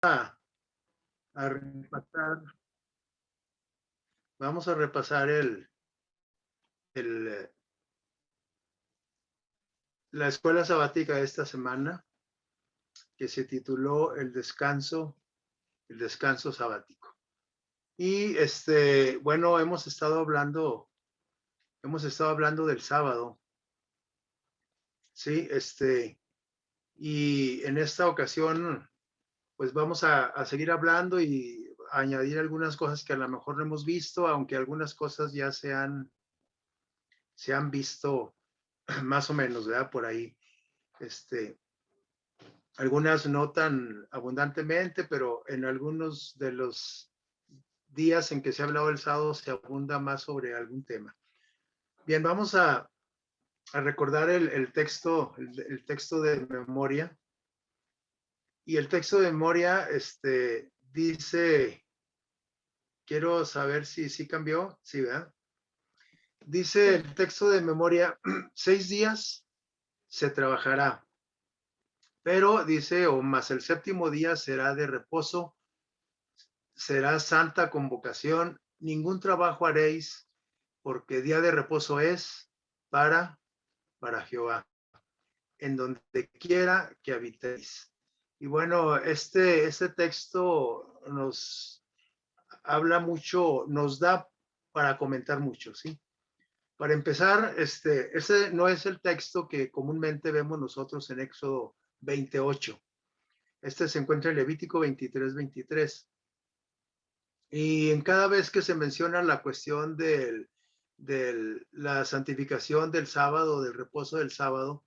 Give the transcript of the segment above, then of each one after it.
a repasar, vamos a repasar el, la escuela sabática de esta semana, que se tituló el descanso sabático. Y bueno, hemos estado hablando del sábado, sí, y en esta ocasión, pues vamos a seguir hablando y añadir algunas cosas que a lo mejor no hemos visto, aunque algunas cosas ya se han visto más o menos, ¿verdad? Por ahí, algunas no tan abundantemente, pero en algunos de los días en que se ha hablado el sábado se abunda más sobre algún tema. Bien, vamos a recordar el texto de memoria. Y el texto de memoria dice, quiero saber si cambió, sí, ¿verdad? Dice el texto de memoria, 6 días se trabajará, pero dice, o más el séptimo día será de reposo, será santa convocación, ningún trabajo haréis, porque día de reposo es para Jehová, en donde quiera que habitéis. Y bueno, este texto nos habla mucho, nos da para comentar mucho, ¿sí? Para empezar, ese no es el texto que comúnmente vemos nosotros en Éxodo 28. Este se encuentra en Levítico 23. Y en cada vez que se menciona la cuestión de la santificación del sábado, del reposo del sábado,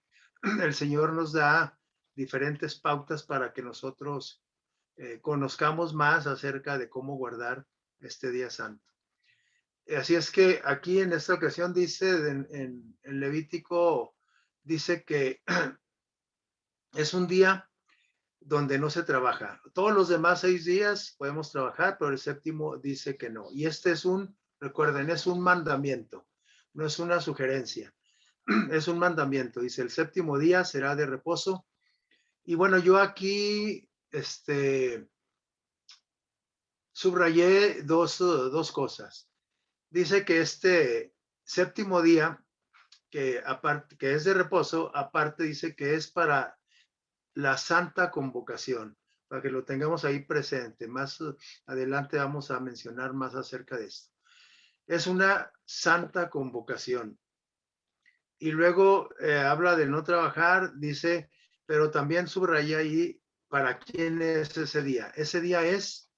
el Señor nos da diferentes pautas para que nosotros conozcamos más acerca de cómo guardar este día santo. Así es que aquí en esta ocasión dice, en Levítico, dice que es un día donde no se trabaja. Todos los demás 6 días podemos trabajar, pero el séptimo dice que no. Y recuerden, es un mandamiento, no es una sugerencia, es un mandamiento. Dice, el séptimo día será de reposo. Y bueno, yo aquí, subrayé dos cosas. Dice que este séptimo día, que aparte, que es de reposo, aparte dice que es para la santa convocación, para que lo tengamos ahí presente. Más adelante vamos a mencionar más acerca de esto. Es una santa convocación. Y luego habla de no trabajar, dice, pero también subraya ahí para quién es ese día. Ese día es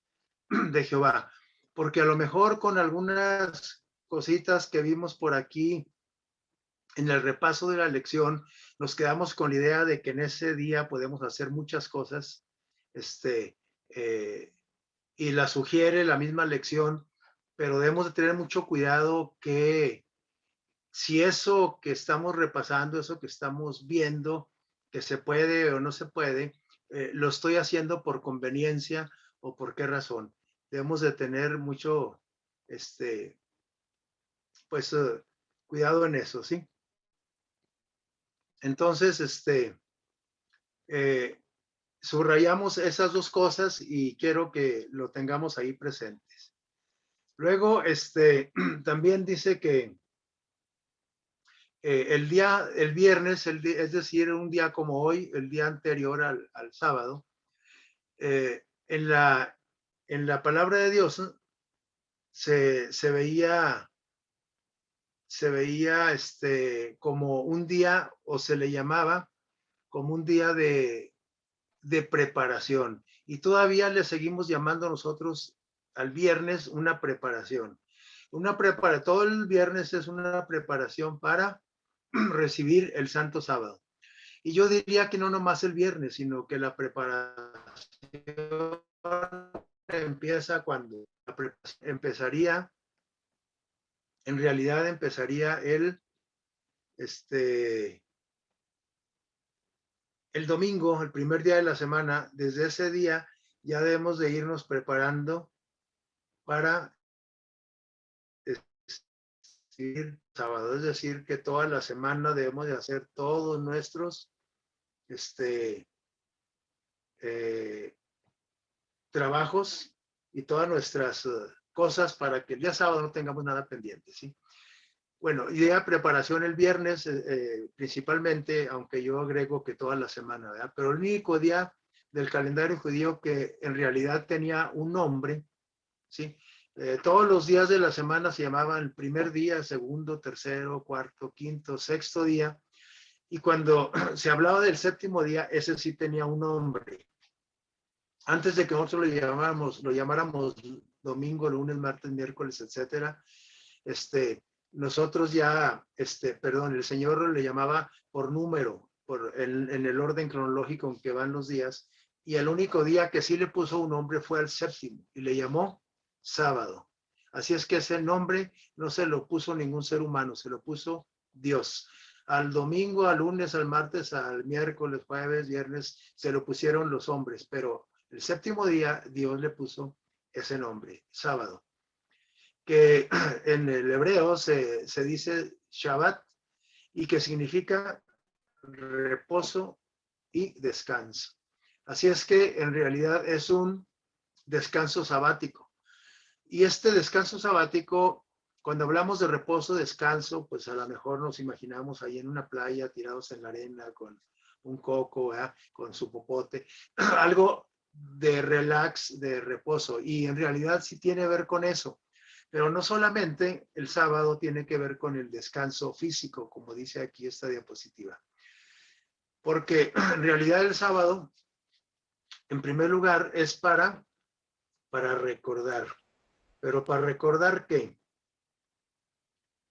de Jehová, porque a lo mejor con algunas cositas que vimos por aquí en el repaso de la lección, nos quedamos con la idea de que en ese día podemos hacer muchas cosas, eh, y la sugiere la misma lección, pero debemos de tener mucho cuidado que si eso que estamos repasando, eso que estamos viendo, que se puede o no se puede, lo estoy haciendo por conveniencia o por qué razón. Debemos de tener mucho, pues, cuidado en eso, ¿sí? Entonces, eh, subrayamos esas dos cosas y quiero que lo tengamos ahí presentes. Luego, también dice que el viernes, es decir, un día como hoy, el día anterior al sábado, en la palabra de Dios se veía como un día, o se le llamaba como un día de preparación. Y todavía le seguimos llamando nosotros al viernes una preparación. Todo el viernes es una preparación para recibir el Santo Sábado. Y yo diría que no nomás el viernes, sino que la preparación empieza cuando empezaría, en realidad empezaría el domingo, el primer día de la semana. Desde ese día ya debemos de irnos preparando para decir sábado, es decir, que toda la semana debemos de hacer todos nuestros, este, eh, trabajos y todas nuestras cosas para que el día sábado no tengamos nada pendiente, ¿sí? Bueno, y de preparación el viernes principalmente, aunque yo agrego que toda la semana, ¿verdad? Pero el único día del calendario judío que en realidad tenía un nombre, ¿sí? Todos los días de la semana se llamaban el primer día, segundo, tercero, cuarto, quinto, sexto día. Y cuando se hablaba del séptimo día, ese sí tenía un nombre. Antes de que nosotros lo llamáramos domingo, lunes, martes, miércoles, etcétera, nosotros ya, perdón, el Señor le llamaba por número, en el orden cronológico en que van los días, y el único día que sí le puso un nombre fue al séptimo, y le llamó sábado. Así es que ese nombre no se lo puso ningún ser humano, se lo puso Dios. Al domingo, al lunes, al martes, al miércoles, jueves, viernes, se lo pusieron los hombres, pero el séptimo día Dios le puso ese nombre, sábado, que en el hebreo se dice Shabbat y que significa reposo y descanso. Así es que en realidad es un descanso sabático. Y este descanso sabático, cuando hablamos de reposo, descanso, pues a lo mejor nos imaginamos ahí en una playa tirados en la arena con un coco, ¿verdad? Con su popote, algo de relax, de reposo. Y en realidad sí tiene que ver con eso. Pero no solamente el sábado tiene que ver con el descanso físico, como dice aquí esta diapositiva. Porque en realidad el sábado, en primer lugar, es para recordar. Pero para recordar qué?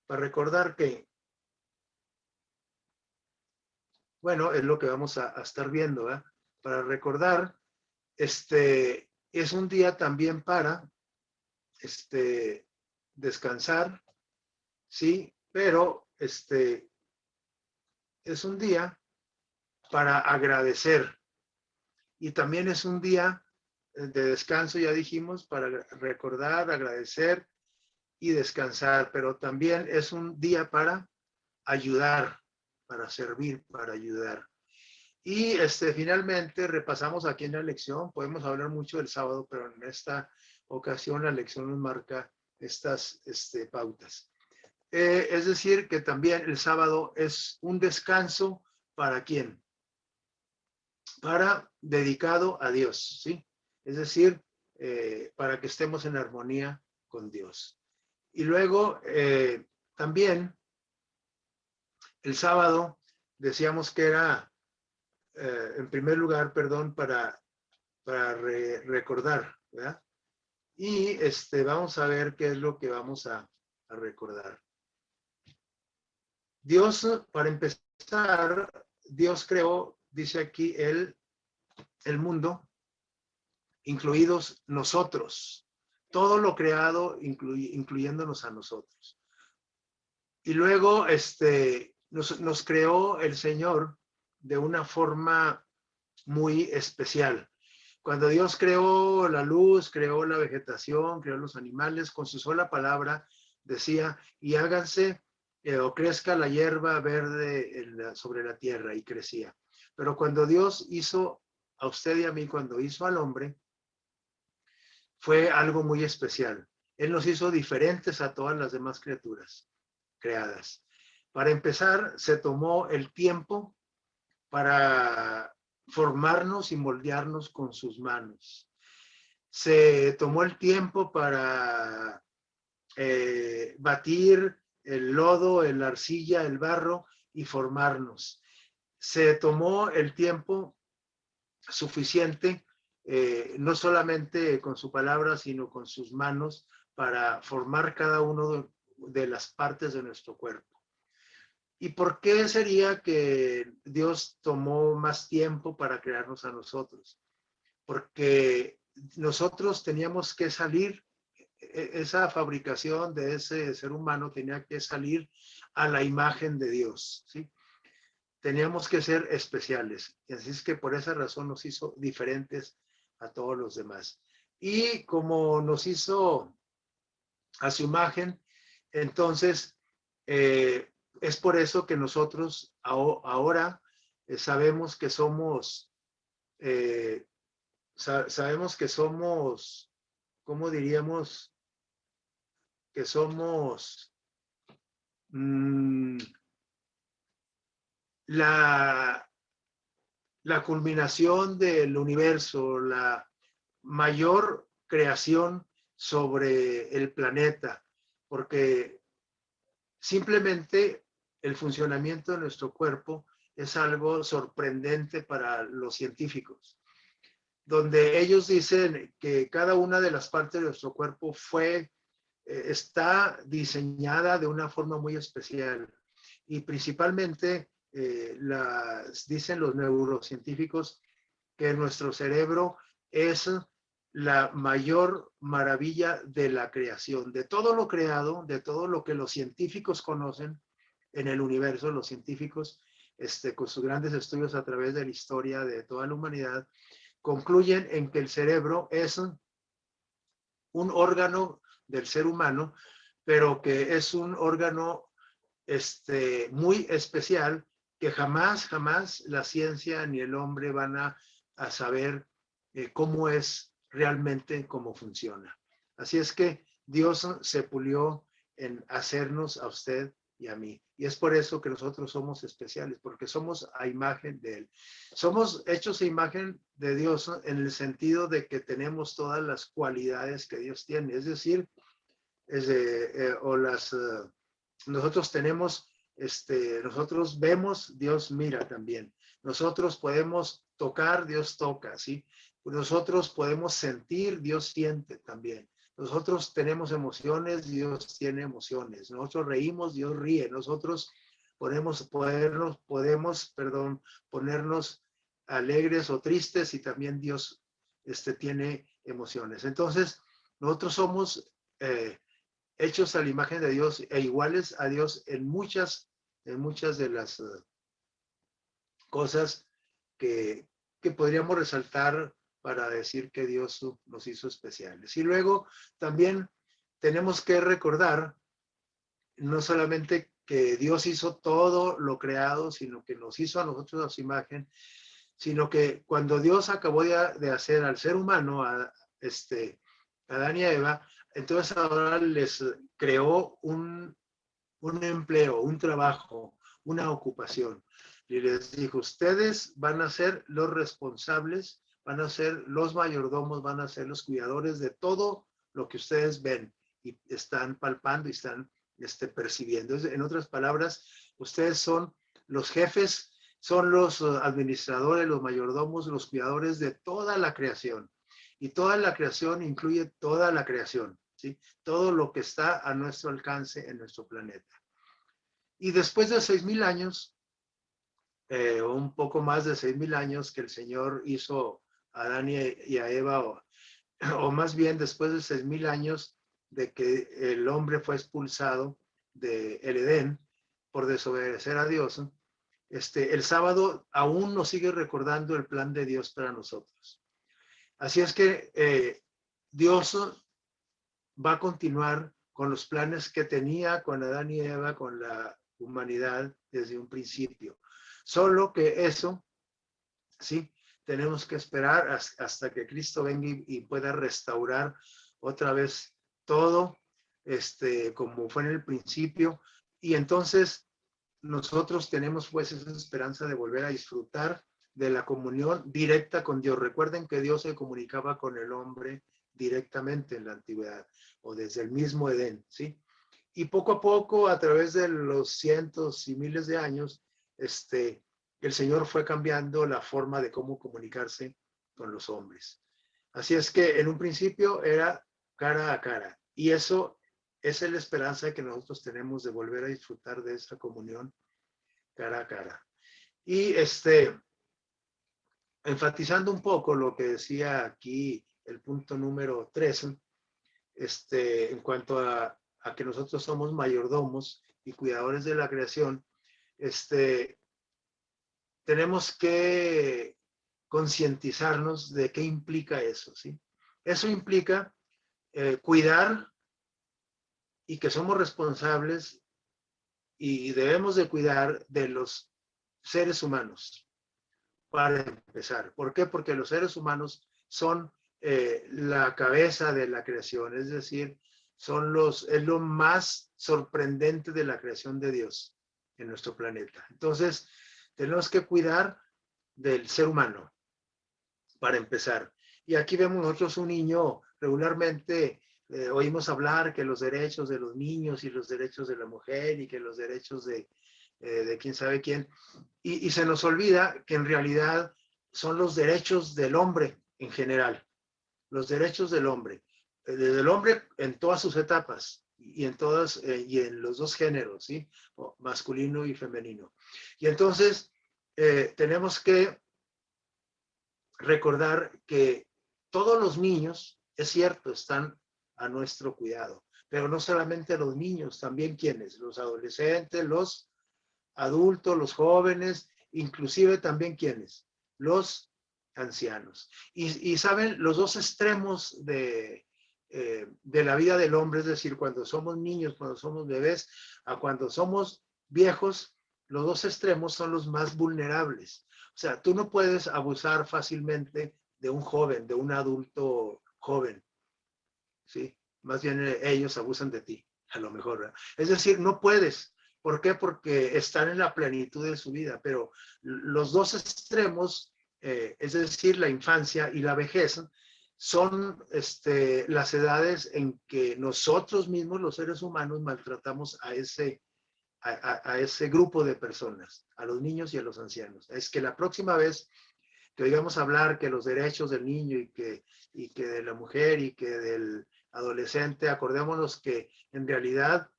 Para recordar que, bueno, es lo que vamos a estar viendo, ¿eh? Para recordar, es un día también para, descansar, ¿sí? Pero, es un día para agradecer. Y también es un día de descanso, ya dijimos, para recordar, agradecer y descansar, pero también es un día para ayudar, para servir, para ayudar. Y finalmente repasamos aquí en la lección, podemos hablar mucho del sábado, pero en esta ocasión la lección nos marca estas pautas. Es decir, que también el sábado es un descanso para quién? Para dedicado a Dios, ¿sí? Es decir, para que estemos en armonía con Dios. Y luego también el sábado decíamos que era, en primer lugar, perdón, para recordar, ¿verdad? Y vamos a ver qué es lo que vamos a recordar. Dios, para empezar, Dios creó, dice aquí, el mundo, incluidos nosotros, todo lo creado, incluyéndonos a nosotros. Y luego nos creó el Señor de una forma muy especial. Cuando Dios creó la luz, creó la vegetación, creó los animales, con su sola palabra decía, y háganse o crezca la hierba verde sobre la tierra, y crecía. Pero cuando Dios hizo a usted y a mí, cuando hizo al hombre, fue algo muy especial. Él nos hizo diferentes a todas las demás criaturas creadas. Para empezar, se tomó el tiempo para formarnos y moldearnos con sus manos. Se tomó el tiempo para batir el lodo, la arcilla, el barro y formarnos. Se tomó el tiempo suficiente, no solamente con su palabra, sino con sus manos, para formar cada uno de las partes de nuestro cuerpo. ¿Y por qué sería que Dios tomó más tiempo para crearnos a nosotros? Porque nosotros teníamos que salir, esa fabricación de ese ser humano tenía que salir a la imagen de Dios, ¿sí? Teníamos que ser especiales. Y así es que por esa razón nos hizo diferentes a todos los demás. Y como nos hizo a su imagen, entonces es por eso que nosotros ahora sabemos que somos sabemos que somos, ¿cómo diríamos? Que somos la, la culminación del universo, la mayor creación sobre el planeta, porque simplemente el funcionamiento de nuestro cuerpo es algo sorprendente para los científicos, donde ellos dicen que cada una de las partes de nuestro cuerpo está diseñada de una forma muy especial y principalmente dicen los neurocientíficos que nuestro cerebro es la mayor maravilla de la creación, de todo lo creado, de todo lo que los científicos conocen en el universo, los científicos, con sus grandes estudios a través de la historia de toda la humanidad, concluyen en que el cerebro es un órgano del ser humano, pero que es un órgano muy especial que jamás la ciencia ni el hombre van a saber cómo es realmente, cómo funciona. Así es que Dios se pulió en hacernos a usted y a mí. Y es por eso que nosotros somos especiales, porque somos a imagen de Él. Somos hechos a imagen de Dios en el sentido de que tenemos todas las cualidades que Dios tiene. Es decir, nosotros tenemos, nosotros vemos, Dios mira también. Nosotros podemos tocar, Dios toca, ¿sí? Nosotros podemos sentir, Dios siente también. Nosotros tenemos emociones, Dios tiene emociones. Nosotros reímos, Dios ríe. Nosotros podemos ponernos alegres o tristes y también Dios tiene emociones. Entonces, nosotros somos hechos a la imagen de Dios e iguales a Dios en muchas de las cosas que, que podríamos resaltar para decir que Dios nos hizo especiales. Y luego también tenemos que recordar no solamente que Dios hizo todo lo creado, sino que nos hizo a nosotros a su imagen, sino que cuando Dios acabó de hacer al ser humano, a Adán y a Eva, entonces ahora les creó un empleo, un trabajo, una ocupación. Y les dijo, ustedes van a ser los responsables, van a ser los mayordomos, van a ser los cuidadores de todo lo que ustedes ven y están palpando y están percibiendo. En otras palabras, ustedes son los jefes, son los administradores, los mayordomos, los cuidadores de toda la creación. Y toda la creación incluye toda la creación, ¿sí? Todo lo que está a nuestro alcance en nuestro planeta. Y después de 6,000 años, un poco más de 6,000 años que el Señor hizo a Adán y a Eva, o más bien después de 6,000 años de que el hombre fue expulsado del Edén por desobedecer a Dios, el sábado aún nos sigue recordando el plan de Dios para nosotros. Así es que Dios va a continuar con los planes que tenía con Adán y Eva, con la humanidad desde un principio. Solo que eso, sí, tenemos que esperar hasta que Cristo venga y pueda restaurar otra vez todo, como fue en el principio. Y entonces nosotros tenemos pues esa esperanza de volver a disfrutar de la comunión directa con Dios. Recuerden que Dios se comunicaba con el hombre directamente en la antigüedad o desde el mismo Edén, ¿sí? Y poco a poco, a través de los cientos y miles de años, el Señor fue cambiando la forma de cómo comunicarse con los hombres. Así es que en un principio era cara a cara. Y eso esa es la esperanza que nosotros tenemos de volver a disfrutar de esa comunión cara a cara. Y enfatizando un poco lo que decía aquí el punto número 13, en cuanto a que nosotros somos mayordomos y cuidadores de la creación, tenemos que concientizarnos de qué implica eso, ¿sí? Eso implica cuidar y que somos responsables y debemos de cuidar de los seres humanos, para empezar. ¿Por qué? Porque los seres humanos son la cabeza de la creación, es decir, es lo más sorprendente de la creación de Dios en nuestro planeta. Entonces, tenemos que cuidar del ser humano, para empezar. Y aquí vemos nosotros un niño, regularmente oímos hablar que los derechos de los niños y los derechos de la mujer y que los derechos de quién sabe quién, y se nos olvida que en realidad son los derechos del hombre en general, los derechos del hombre, del hombre en todas sus etapas y en todas y en los dos géneros, ¿sí? O masculino y femenino. Y entonces tenemos que recordar que todos los niños, es cierto, están a nuestro cuidado, pero no solamente los niños, también quienes, los adolescentes, los adultos, los jóvenes, inclusive también quienes, los ancianos. Y saben, los dos extremos de la vida del hombre, es decir, cuando somos niños, cuando somos bebés, a cuando somos viejos, los dos extremos son los más vulnerables. O sea, tú no puedes abusar fácilmente de un joven, de un adulto joven, ¿sí? Más bien ellos abusan de ti, a lo mejor, ¿verdad? Es decir, no puedes. ¿Por qué? Porque están en la plenitud de su vida, pero los dos extremos, es decir, la infancia y la vejez, son las edades en que nosotros mismos, los seres humanos, maltratamos a ese grupo de personas, a los niños y a los ancianos. Es que la próxima vez que oigamos hablar que los derechos del niño y que de la mujer y que del adolescente, acordémonos que en realidad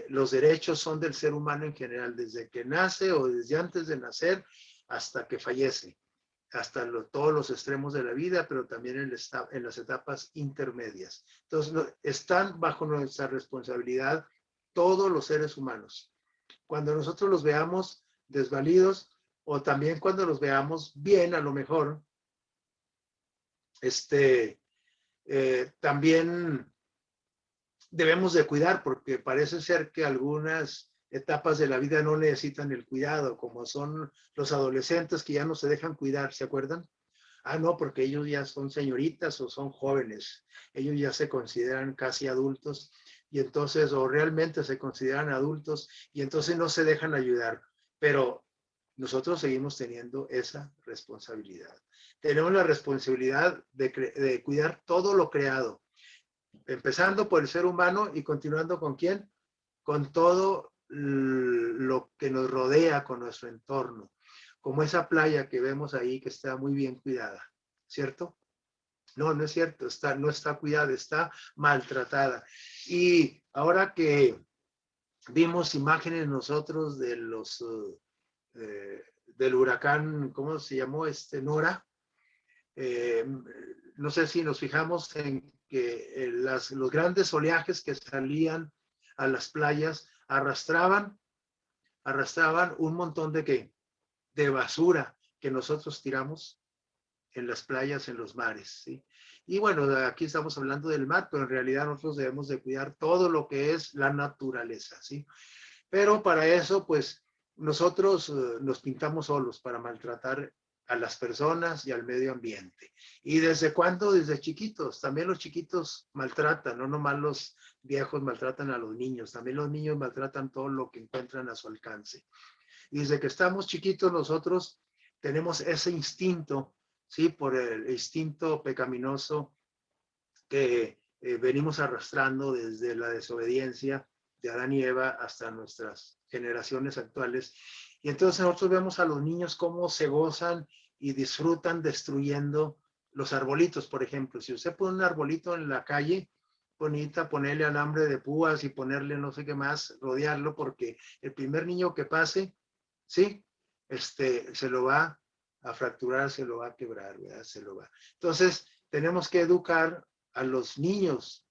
los derechos son del ser humano en general, desde que nace o desde antes de nacer hasta que fallece, hasta todos los extremos de la vida, pero también en las etapas intermedias. Entonces, están bajo nuestra responsabilidad todos los seres humanos. Cuando nosotros los veamos desvalidos, o también cuando los veamos bien, a lo mejor, también debemos de cuidar, porque parece ser que algunas etapas de la vida no necesitan el cuidado, como son los adolescentes que ya no se dejan cuidar, ¿se acuerdan? Ah, no, porque ellos ya son señoritas o son jóvenes, ellos ya se consideran casi adultos y entonces, o realmente se consideran adultos y entonces no se dejan ayudar, pero nosotros seguimos teniendo esa responsabilidad. Tenemos la responsabilidad de cuidar todo lo creado, empezando por el ser humano y continuando con quién, con todo lo que nos rodea, con nuestro entorno, como esa playa que vemos ahí que está muy bien cuidada, ¿cierto? No, no es cierto, no está cuidada, está maltratada. Y ahora que vimos imágenes nosotros de del huracán, ¿cómo se llamó? Nora. No sé si nos fijamos en que los grandes oleajes que salían a las playas arrastraban un montón de ¿qué? De basura que nosotros tiramos en las playas, en los mares, ¿sí? Y bueno, aquí estamos hablando del mar, pero en realidad nosotros debemos de cuidar todo lo que es la naturaleza, ¿sí? Pero para eso, pues, nosotros nos pintamos solos para maltratar a las personas y al medio ambiente. ¿Y desde cuándo? Desde chiquitos. También los chiquitos maltratan, no nomás los viejos maltratan a los niños, también los niños maltratan todo lo que encuentran a su alcance. Y desde que estamos chiquitos nosotros tenemos ese instinto, ¿sí? Por el instinto pecaminoso que venimos arrastrando desde la desobediencia de Adán y Eva hasta nuestras generaciones actuales. Y entonces nosotros vemos a los niños cómo se gozan y disfrutan destruyendo los arbolitos, por ejemplo. Si usted pone un arbolito en la calle, bonita, ponerle alambre de púas y ponerle no sé qué más, rodearlo, porque el primer niño que pase, ¿sí? Se lo va a fracturar, se lo va a quebrar, ¿verdad? Se lo va. Entonces, tenemos que educar a los niños.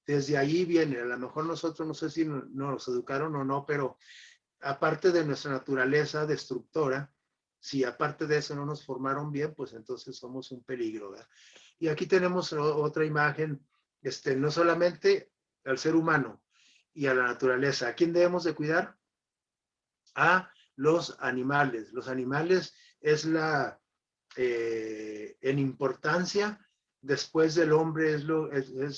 Desde ahí viene, a lo mejor nosotros no sé si nos educaron o no, pero aparte de nuestra naturaleza destructora, si aparte de eso no nos formaron bien, pues entonces somos un peligro, ¿verdad? Y aquí tenemos otra imagen, no solamente al ser humano y a la naturaleza. ¿A quién debemos de cuidar? A los animales. Los animales es en importancia, después del hombre es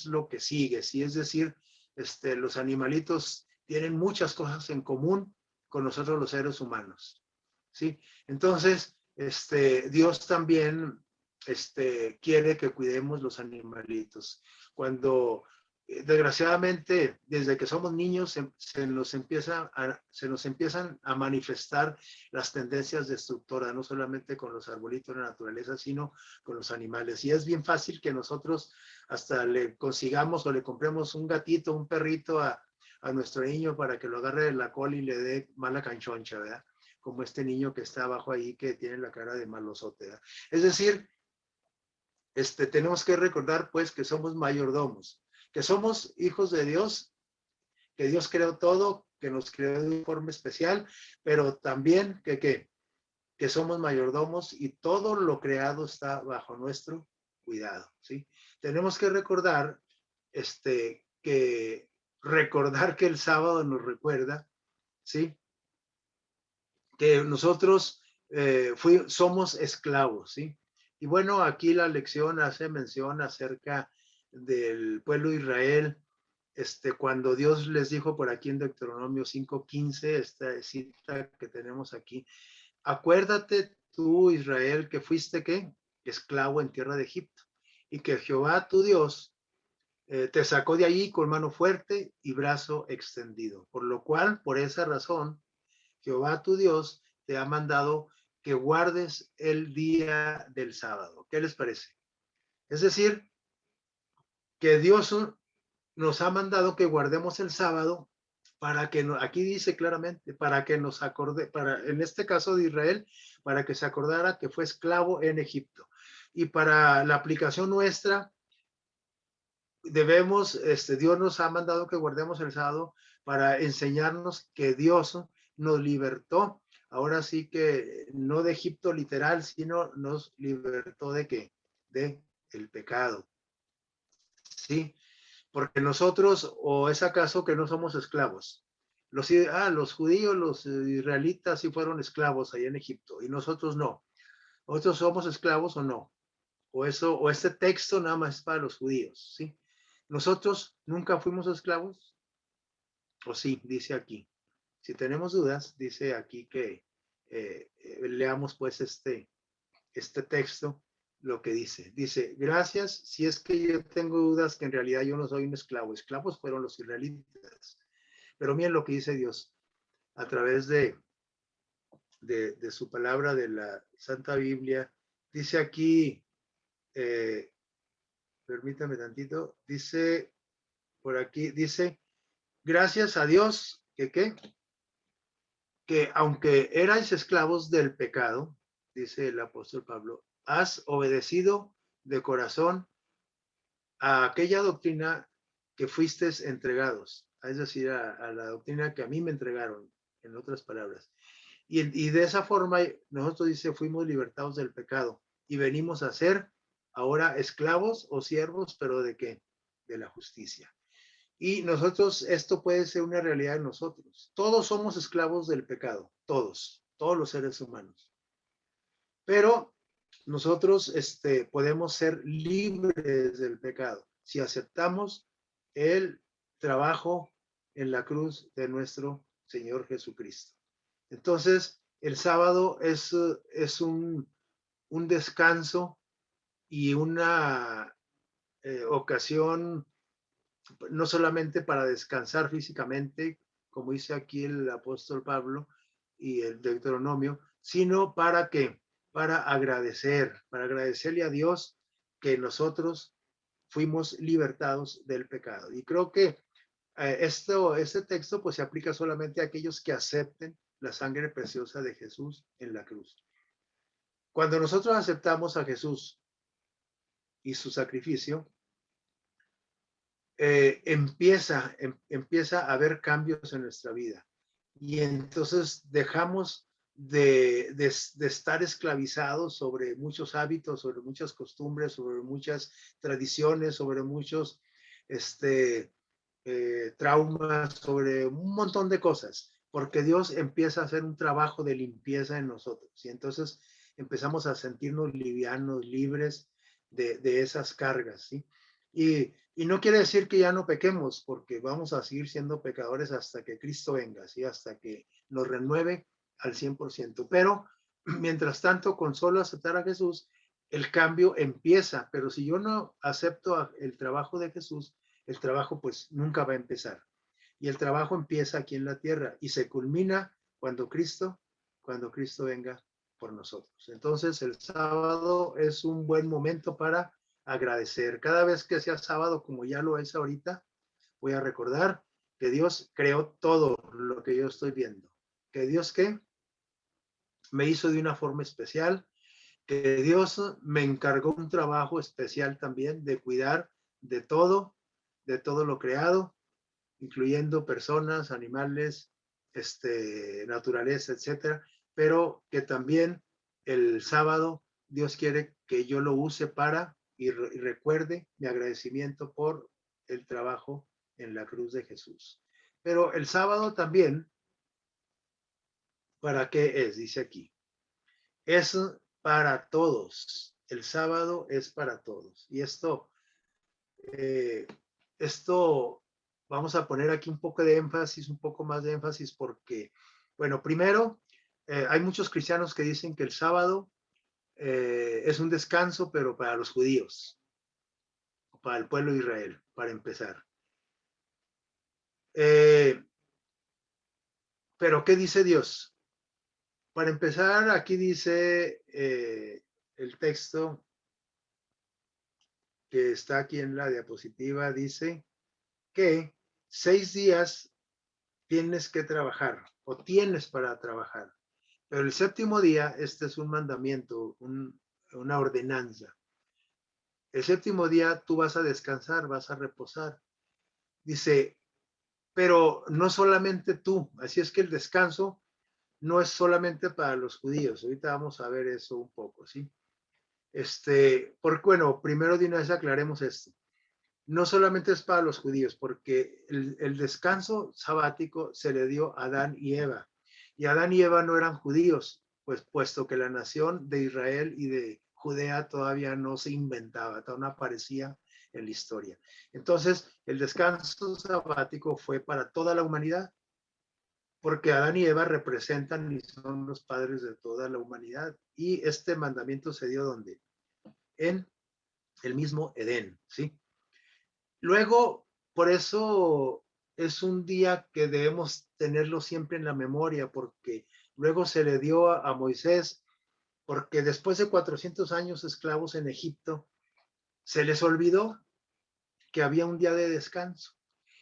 lo que sigue, ¿sí? Es decir, los animalitos tienen muchas cosas en común con nosotros los seres humanos, ¿sí? Entonces, Dios también quiere que cuidemos los animalitos. Cuando desgraciadamente, desde que somos niños, se nos empiezan a manifestar las tendencias destructoras, no solamente con los arbolitos de la naturaleza, sino con los animales. Y es bien fácil que nosotros hasta le consigamos o le compremos un gatito, un perrito a nuestro niño para que lo agarre de la cola y le dé mala canchoncha, ¿verdad? Como este niño que está abajo ahí que tiene la cara de malosote, ¿verdad? Es decir, tenemos que recordar pues que somos mayordomos, que somos hijos de Dios, que Dios creó todo, que nos creó de forma especial, pero también que somos mayordomos y todo lo creado está bajo nuestro cuidado, ¿sí? Tenemos que recordar, que el sábado nos recuerda, ¿sí? Que nosotros somos esclavos, ¿sí? Y bueno, aquí la lección hace mención acerca del pueblo de Israel, cuando Dios les dijo por aquí en Deuteronomio 5:15, esta cita que tenemos aquí, acuérdate tú, Israel, que fuiste, ¿qué? Esclavo en tierra de Egipto, y que Jehová tu Dios te sacó de allí con mano fuerte y brazo extendido, por lo cual, por esa razón, Jehová tu Dios te ha mandado que guardes el día del sábado. ¿Qué les parece? Es decir, que Dios nos ha mandado que guardemos el sábado para que, aquí dice claramente, para que nos acorde, en este caso de Israel, para que se acordara que fue esclavo en Egipto. Y para la aplicación nuestra, Dios nos ha mandado que guardemos el sábado para enseñarnos que Dios nos libertó. Ahora sí que no de Egipto literal, sino nos libertó de qué? De el pecado. Sí, porque nosotros, o es acaso que no somos esclavos. Los judíos, los israelitas sí fueron esclavos allá en Egipto y nosotros no. ¿Nosotros somos esclavos o no? O este texto nada más es para los judíos, ¿sí? ¿Nosotros nunca fuimos esclavos? O sí, dice aquí. Si tenemos dudas, dice aquí que leamos pues este texto, lo que dice. Dice, gracias, si es que yo tengo dudas que en realidad yo no soy un esclavo. Esclavos fueron los israelitas. Pero miren lo que dice Dios a través de su palabra, de la Santa Biblia. Dice aquí, eh, permítame tantito, dice por aquí, dice, gracias a Dios que aunque erais esclavos del pecado, dice el apóstol Pablo, has obedecido de corazón a aquella doctrina que fuisteis entregados, es decir, a la doctrina que a mí me entregaron, en otras palabras. Y de esa forma nosotros, dice, fuimos libertados del pecado y venimos a ser ahora esclavos o siervos, pero ¿de qué? De la justicia. Y nosotros, esto puede ser una realidad en nosotros. Todos somos esclavos del pecado, todos los seres humanos. Pero nosotros podemos ser libres del pecado si aceptamos el trabajo en la cruz de nuestro Señor Jesucristo. Entonces, el sábado es un descanso y una ocasión no solamente para descansar físicamente, como dice aquí el apóstol Pablo y el Deuteronomio, sino para que, para agradecerle a Dios que nosotros fuimos libertados del pecado. Y creo que este texto pues se aplica solamente a aquellos que acepten la sangre preciosa de Jesús en la cruz. Cuando nosotros aceptamos a Jesús y su sacrificio, empieza a haber cambios en nuestra vida. Y entonces dejamos de estar esclavizados sobre muchos hábitos, sobre muchas costumbres, sobre muchas tradiciones, sobre muchos traumas, sobre un montón de cosas, porque Dios empieza a hacer un trabajo de limpieza en nosotros. Y entonces empezamos a sentirnos livianos, libres de esas cargas, ¿sí? Y no quiere decir que ya no pequemos, porque vamos a seguir siendo pecadores hasta que Cristo venga, ¿sí? Hasta que nos renueve al 100%. Pero mientras tanto, con solo aceptar a Jesús, el cambio empieza. Pero si yo no acepto el trabajo de Jesús, el trabajo pues nunca va a empezar. Y el trabajo empieza aquí en la tierra y se culmina cuando Cristo venga por nosotros. Entonces el sábado es un buen momento para agradecer. Cada vez que sea sábado, como ya lo es ahorita, voy a recordar que Dios creó todo lo que yo estoy viendo. Que Dios que me hizo de una forma especial, que Dios me encargó un trabajo especial también de cuidar de todo lo creado, incluyendo personas, animales, naturaleza, etcétera, pero que también el sábado Dios quiere que yo lo use para y recuerde mi agradecimiento por el trabajo en la cruz de Jesús. Pero el sábado también, ¿para qué es? Dice aquí. Es para todos. El sábado es para todos. Y eh, esto vamos a poner aquí un poco de énfasis, un poco más de énfasis, porque, bueno, primero, hay muchos cristianos que dicen que el sábado es un descanso, pero para los judíos, para el pueblo de Israel, para empezar. Pero, ¿qué dice Dios? Para empezar, aquí dice el texto que está aquí en la diapositiva, dice que 6 días tienes que trabajar o tienes para trabajar. Pero el séptimo día, este es un mandamiento, una ordenanza. El séptimo día tú vas a descansar, vas a reposar. Dice, pero no solamente tú, así es que el descanso no es solamente para los judíos. Ahorita vamos a ver eso un poco, ¿sí? Porque bueno, primero de una vez aclaremos esto. No solamente es para los judíos, porque el descanso sabático se le dio a Adán y Eva. Y Adán y Eva no eran judíos, pues puesto que la nación de Israel y de Judea todavía no se inventaba, todavía no aparecía en la historia. Entonces, el descanso sabático fue para toda la humanidad, porque Adán y Eva representan y son los padres de toda la humanidad. Y este mandamiento se dio ¿dónde? En el mismo Edén, ¿sí? Luego, por eso es un día que debemos tenerlo siempre en la memoria, porque luego se le dio a Moisés, porque después de 400 años esclavos en Egipto, se les olvidó que había un día de descanso.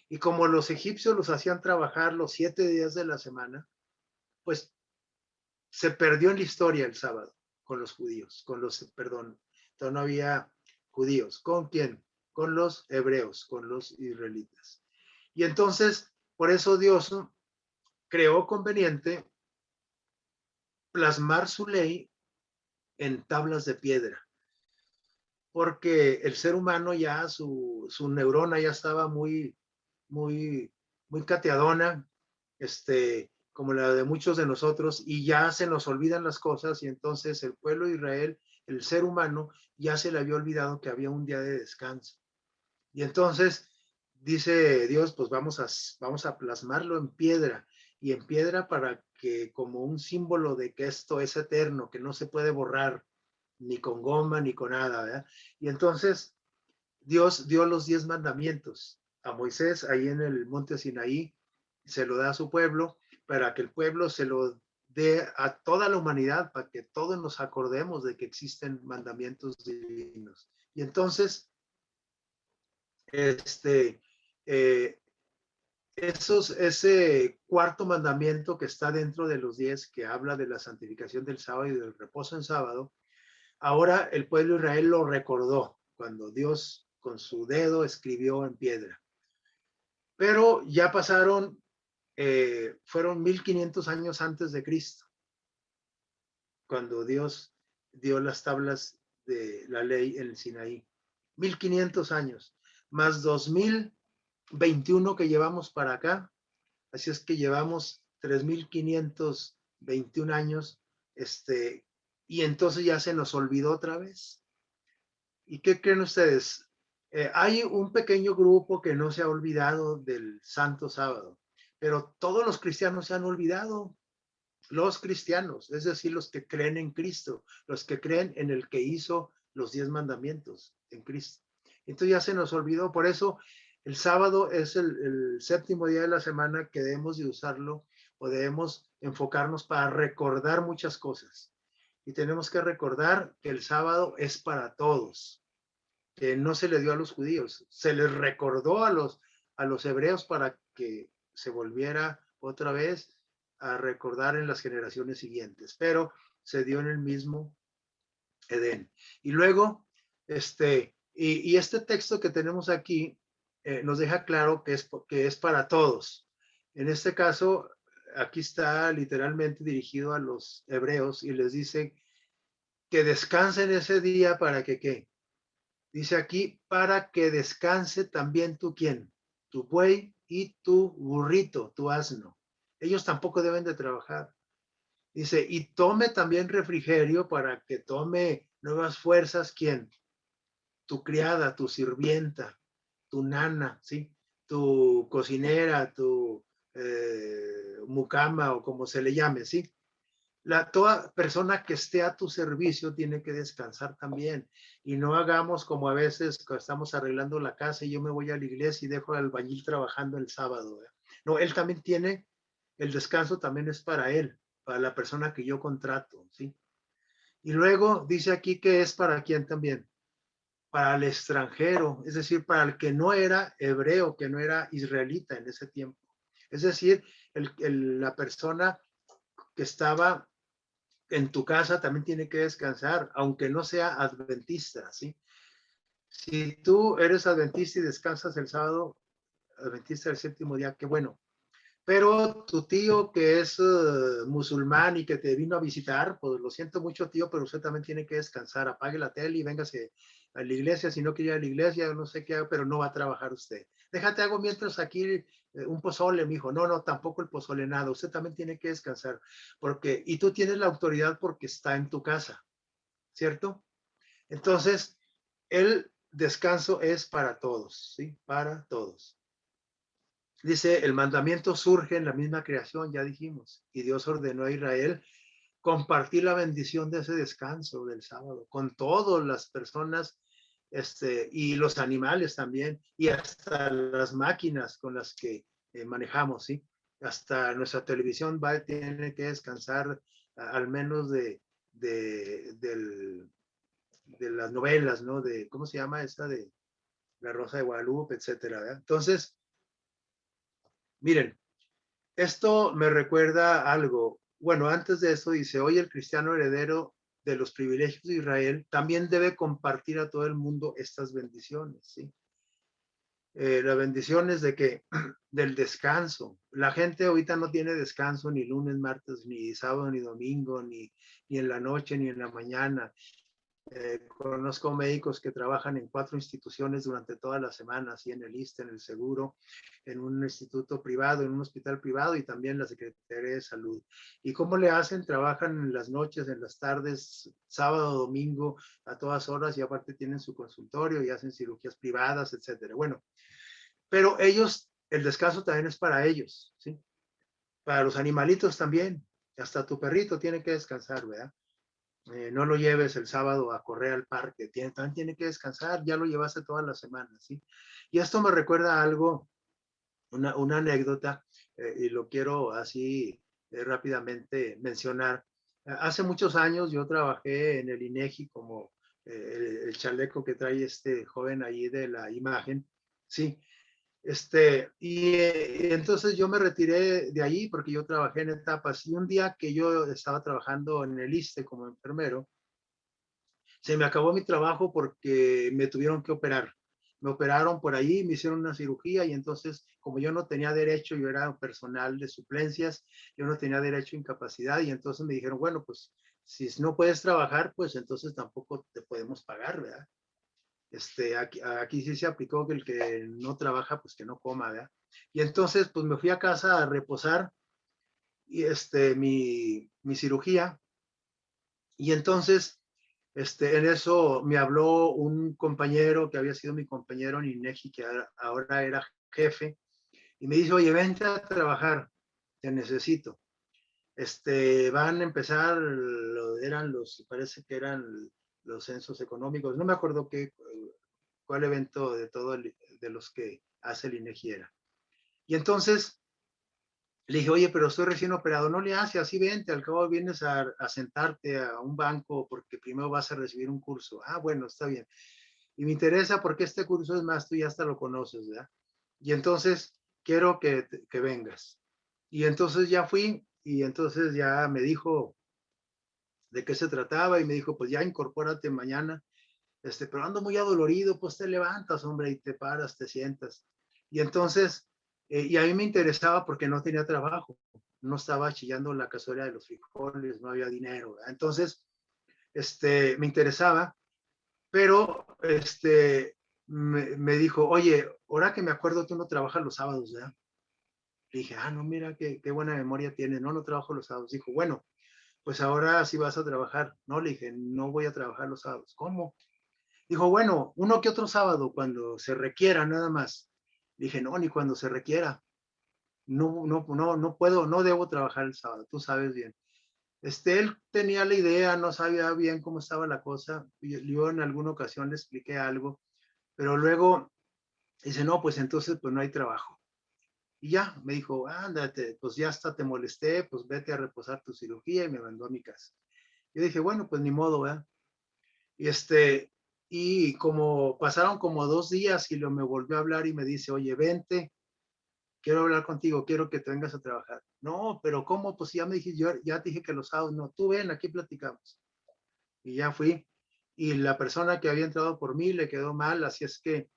Y como los egipcios los hacían trabajar los 7 días de la semana, pues se perdió en la historia el sábado con los judíos, perdón, no había judíos. ¿Con quién? Con los hebreos, con los israelitas. Y entonces, por eso Dios creó conveniente plasmar su ley en tablas de piedra, porque el ser humano ya, su neurona ya estaba muy, muy cateadona, como la de muchos de nosotros, y ya se nos olvidan las cosas, y entonces el pueblo de Israel, el ser humano, ya se le había olvidado que había un día de descanso. Y entonces dice Dios, pues vamos a plasmarlo en piedra, y en piedra para que como un símbolo de que esto es eterno, que no se puede borrar ni con goma ni con nada, ¿verdad? Y entonces Dios dio los 10 mandamientos a Moisés ahí en el monte Sinaí, se lo da a su pueblo para que el pueblo se lo dé a toda la humanidad, para que todos nos acordemos de que existen mandamientos divinos. Y entonces, eh, ese cuarto mandamiento que está dentro de los 10, que habla de la santificación del sábado y del reposo en sábado, ahora el pueblo de Israel lo recordó cuando Dios con su dedo escribió en piedra. Pero ya pasaron, fueron 1500 años antes de Cristo, cuando Dios dio las tablas de la ley en el Sinaí. 1500 años, más 2021 que llevamos para acá. Así es que llevamos 3521 años, y entonces ya se nos olvidó otra vez. ¿Y qué creen ustedes? Hay un pequeño grupo que no se ha olvidado del Santo Sábado, pero todos los cristianos se han olvidado. Los cristianos, es decir, los que creen en Cristo, los que creen en el que hizo los 10 mandamientos en Cristo. Entonces ya se nos olvidó, por eso el sábado es el séptimo día de la semana que debemos de usarlo o debemos enfocarnos para recordar muchas cosas. Y tenemos que recordar que el sábado es para todos, que no se le dio a los judíos, se les recordó a los hebreos para que se volviera otra vez a recordar en las generaciones siguientes, pero se dio en el mismo Edén. Y luego, y este texto que tenemos aquí nos deja claro que es para todos. En este caso, aquí está literalmente dirigido a los hebreos y les dice que descansen ese día para que, ¿qué? Dice aquí, para que descanse también tu quién, tu buey y tu burrito, tu asno. Ellos tampoco deben de trabajar. Dice, y tome también refrigerio para que tome nuevas fuerzas, ¿quién? Tu criada, tu sirvienta, tu nana, ¿sí? Tu cocinera, tu mucama o como se le llame, ¿sí? Toda persona que esté a tu servicio tiene que descansar también. Y no hagamos como a veces estamos arreglando la casa y yo me voy a la iglesia y dejo al albañil trabajando el sábado. No, él también tiene, el descanso también es para él, para la persona que yo contrato, ¿sí? Y luego dice aquí que es para quién también, para el extranjero, es decir, para el que no era hebreo, que no era israelita en ese tiempo. Es decir, la persona que estaba en tu casa también tiene que descansar, aunque no sea adventista, ¿sí? Si tú eres adventista y descansas el sábado, adventista del séptimo día, qué bueno. Pero tu tío que es musulmán y que te vino a visitar, pues lo siento mucho, tío, pero usted también tiene que descansar. Apague la tele y véngase a la iglesia. Si no quiere ir a la iglesia, no sé qué, pero no va a trabajar usted. Déjate, hago mientras aquí un pozole, mi hijo. No, no, tampoco el pozole, nada. Usted también tiene que descansar. Y tú tienes la autoridad porque está en tu casa, ¿cierto? Entonces, el descanso es para todos, ¿sí? Para todos. Dice, el mandamiento surge en la misma creación, ya dijimos, y Dios ordenó a Israel compartir la bendición de ese descanso del sábado con todas las personas y los animales también, y hasta las máquinas con las que manejamos, ¿sí? Hasta nuestra televisión tiene que descansar al menos de las novelas, ¿no? ¿Cómo se llama esta? De La Rosa de Guadalupe, etcétera, ¿verdad? Entonces, miren, esto me recuerda algo. Bueno, antes de eso dice, hoy el cristiano heredero de los privilegios de Israel también debe compartir a todo el mundo estas bendiciones, ¿sí? Las bendiciones de que del descanso. La gente ahorita no tiene descanso ni lunes, martes, ni sábado, ni domingo, ni en la noche, ni en la mañana. Conozco médicos que trabajan en 4 instituciones durante toda la semana, así en el ISSSTE, en el seguro, en un instituto privado, en un hospital privado y también la Secretaría de Salud. ¿Y cómo le hacen? Trabajan en las noches, en las tardes, sábado, domingo, a todas horas y aparte tienen su consultorio y hacen cirugías privadas, etcétera. Bueno, pero ellos, el descanso también es para ellos, ¿sí? Para los animalitos también. Hasta tu perrito tiene que descansar, ¿verdad? No lo lleves el sábado a correr al parque, también tiene que descansar, ya lo llevaste toda la semana, ¿sí? Y esto me recuerda a algo, una anécdota, y lo quiero así rápidamente mencionar. Hace muchos años yo trabajé en el INEGI como el chaleco que trae este joven ahí de la imagen, ¿sí? Y entonces yo me retiré de ahí porque yo trabajé en etapas y un día que yo estaba trabajando en el ISSSTE como enfermero, se me acabó mi trabajo porque me tuvieron que operar. Me operaron por ahí, me hicieron una cirugía y entonces, como yo no tenía derecho, yo era personal de suplencias, yo no tenía derecho a incapacidad y entonces me dijeron, bueno, pues si no puedes trabajar, pues entonces tampoco te podemos pagar, ¿verdad? Aquí sí se aplicó que el que no trabaja, pues que no coma, ¿verdad? Y entonces, pues me fui a casa a reposar y mi cirugía Y entonces, en eso me habló un compañero que había sido mi compañero en INEGI, que ahora era jefe, y me dice, oye, vente a trabajar, te necesito. Van a empezar, parece que eran los censos económicos, no me acuerdo cuál evento de los que hace el INEGI era. Y entonces le dije, oye, pero estoy recién operado, no le hace, así vente, al cabo vienes a sentarte a un banco porque primero vas a recibir un curso. Ah, bueno, está bien. Y me interesa porque este curso es más, tú ya hasta lo conoces, ¿verdad? Y entonces quiero que vengas. Y entonces ya fui y entonces ya me dijo de qué se trataba y me dijo, pues ya incorpórate mañana, pero ando muy adolorido, pues te levantas, hombre, y te paras, te sientas. Y entonces, y a mí me interesaba porque no tenía trabajo, no estaba chillando la cazuela de los frijoles, no había dinero, ¿verdad? Entonces, me interesaba, pero, me dijo, oye, ahora que me acuerdo, tú no trabajas los sábados, ¿verdad? Le dije, ah, no, mira, qué buena memoria tiene, no, no trabajo los sábados. Dijo, bueno, pues ahora sí vas a trabajar. No, le dije, no voy a trabajar los sábados. ¿Cómo? Dijo, bueno, uno que otro sábado cuando se requiera nada más. Dije, no, ni cuando se requiera. No, no, no, no puedo, no debo trabajar el sábado, tú sabes bien. Él tenía la idea, no sabía bien cómo estaba la cosa. Yo en alguna ocasión le expliqué algo, pero luego dice, no, pues entonces pues no hay trabajo. Y ya, me dijo, ándate, pues ya hasta te molesté, pues vete a reposar tu cirugía y me mandó a mi casa. Yo dije, bueno, pues ni modo, ¿verdad? Y y como pasaron como 2 días y lo me volvió a hablar y me dice, oye, vente, quiero hablar contigo, quiero que te vengas a trabajar. No, pero ¿cómo? Pues ya me dije, yo ya te dije que los sábados, no, tú ven, aquí platicamos. Y ya fui. Y la persona que había entrado por mí le quedó mal, así es que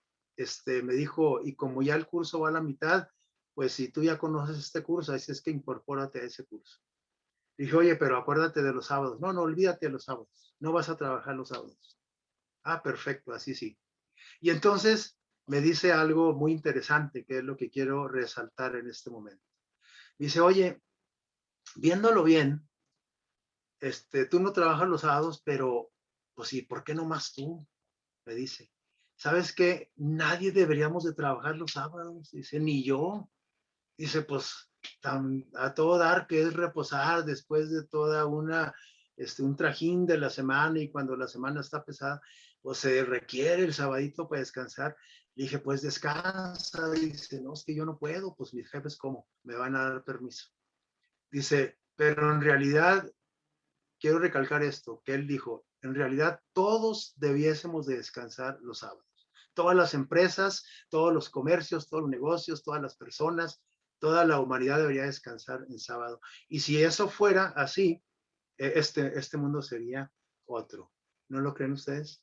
me dijo, y como ya el curso va a la mitad, pues si tú ya conoces este curso, así es que incorpórate a ese curso. Dije, oye, pero acuérdate de los sábados. No, no, olvídate de los sábados. No vas a trabajar los sábados. Ah, perfecto, así sí. Y entonces me dice algo muy interesante, que es lo que quiero resaltar en este momento. Dice, oye, viéndolo bien, tú no trabajas los sábados, pero pues sí, ¿por qué no más tú? Me dice. ¿Sabes qué? Nadie deberíamos de trabajar los sábados, dice, ni yo. Dice, pues a todo dar que es reposar después de toda un trajín de la semana y cuando la semana está pesada, pues se requiere el sabadito para descansar. Le dije, pues descansa. Dice, no, es que yo no puedo, pues mis jefes, ¿cómo? Me van a dar permiso. Dice, pero en realidad, quiero recalcar esto, que él dijo, en realidad todos debiésemos de descansar los sábados. Todas las empresas, todos los comercios, todos los negocios, todas las personas, toda la humanidad debería descansar en sábado. Y si eso fuera así, este mundo sería otro. ¿No lo creen ustedes?